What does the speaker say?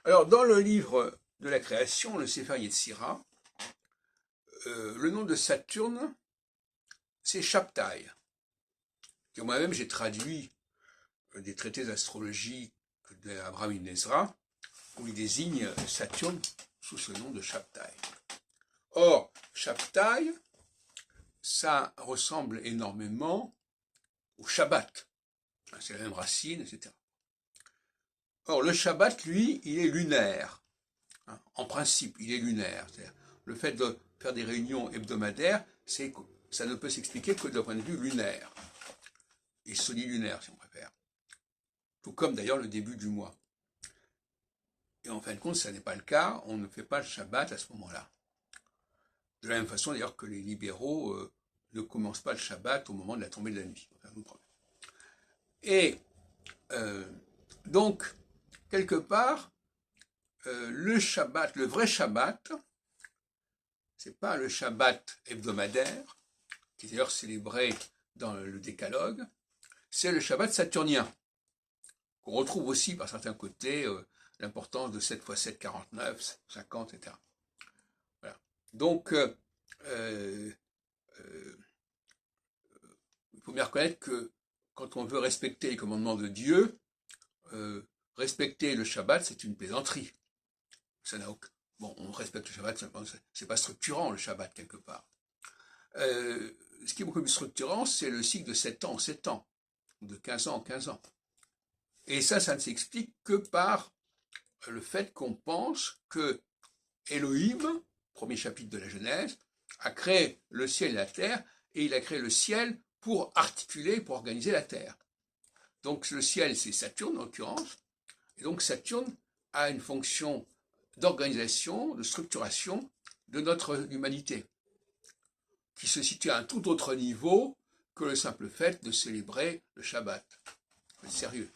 Alors, dans le livre de la création, le Sefer Yetzira, le nom de Saturne, c'est Shabtai, que moi-même j'ai traduit des traités d'astrologie d'Abraham Ibn Ezra, où il désigne Saturne sous ce nom de Shabtai. Or, Shabtai, ça ressemble énormément au Shabbat. C'est la même racine, etc. Or, le Shabbat, lui, il est lunaire. En principe, il est lunaire. C'est-à-dire, le fait de faire des réunions hebdomadaires, ça ne peut s'expliquer que d'un point de vue lunaire. Et solilunaire, si on préfère. Tout comme d'ailleurs le début du mois. Et en fin de compte, ça n'est pas le cas, on ne fait pas le Shabbat à ce moment-là. De la même façon d'ailleurs que les libéraux ne commencent pas le Shabbat au moment de la tombée de la nuit. Et donc, quelque part, le Shabbat, le vrai Shabbat, c'est pas le Shabbat hebdomadaire, qui est d'ailleurs célébré dans le Décalogue, c'est le Shabbat saturnien, qu'on retrouve aussi par certains côtés l'importance de 7 x 7, 49, 50, etc. Voilà. Donc, il faut bien reconnaître que quand on veut respecter les commandements de Dieu, respecter le Shabbat, c'est une plaisanterie. Ça n'a aucun... Bon, on respecte le Shabbat, c'est pas structurant le Shabbat quelque part. Ce qui est beaucoup plus structurant, c'est le cycle de 7 ans en 7 ans, ou de 15 ans en 15 ans. Et ça ne s'explique que par le fait qu'on pense que Elohim, premier chapitre de la Genèse, a créé le ciel et la terre, et il a créé le ciel pour articuler, pour organiser la terre. Donc le ciel, c'est Saturne en l'occurrence, et donc Saturne a une fonction d'organisation, de structuration de notre humanité, qui se situe à un tout autre niveau que le simple fait de célébrer le Shabbat. C'est sérieux.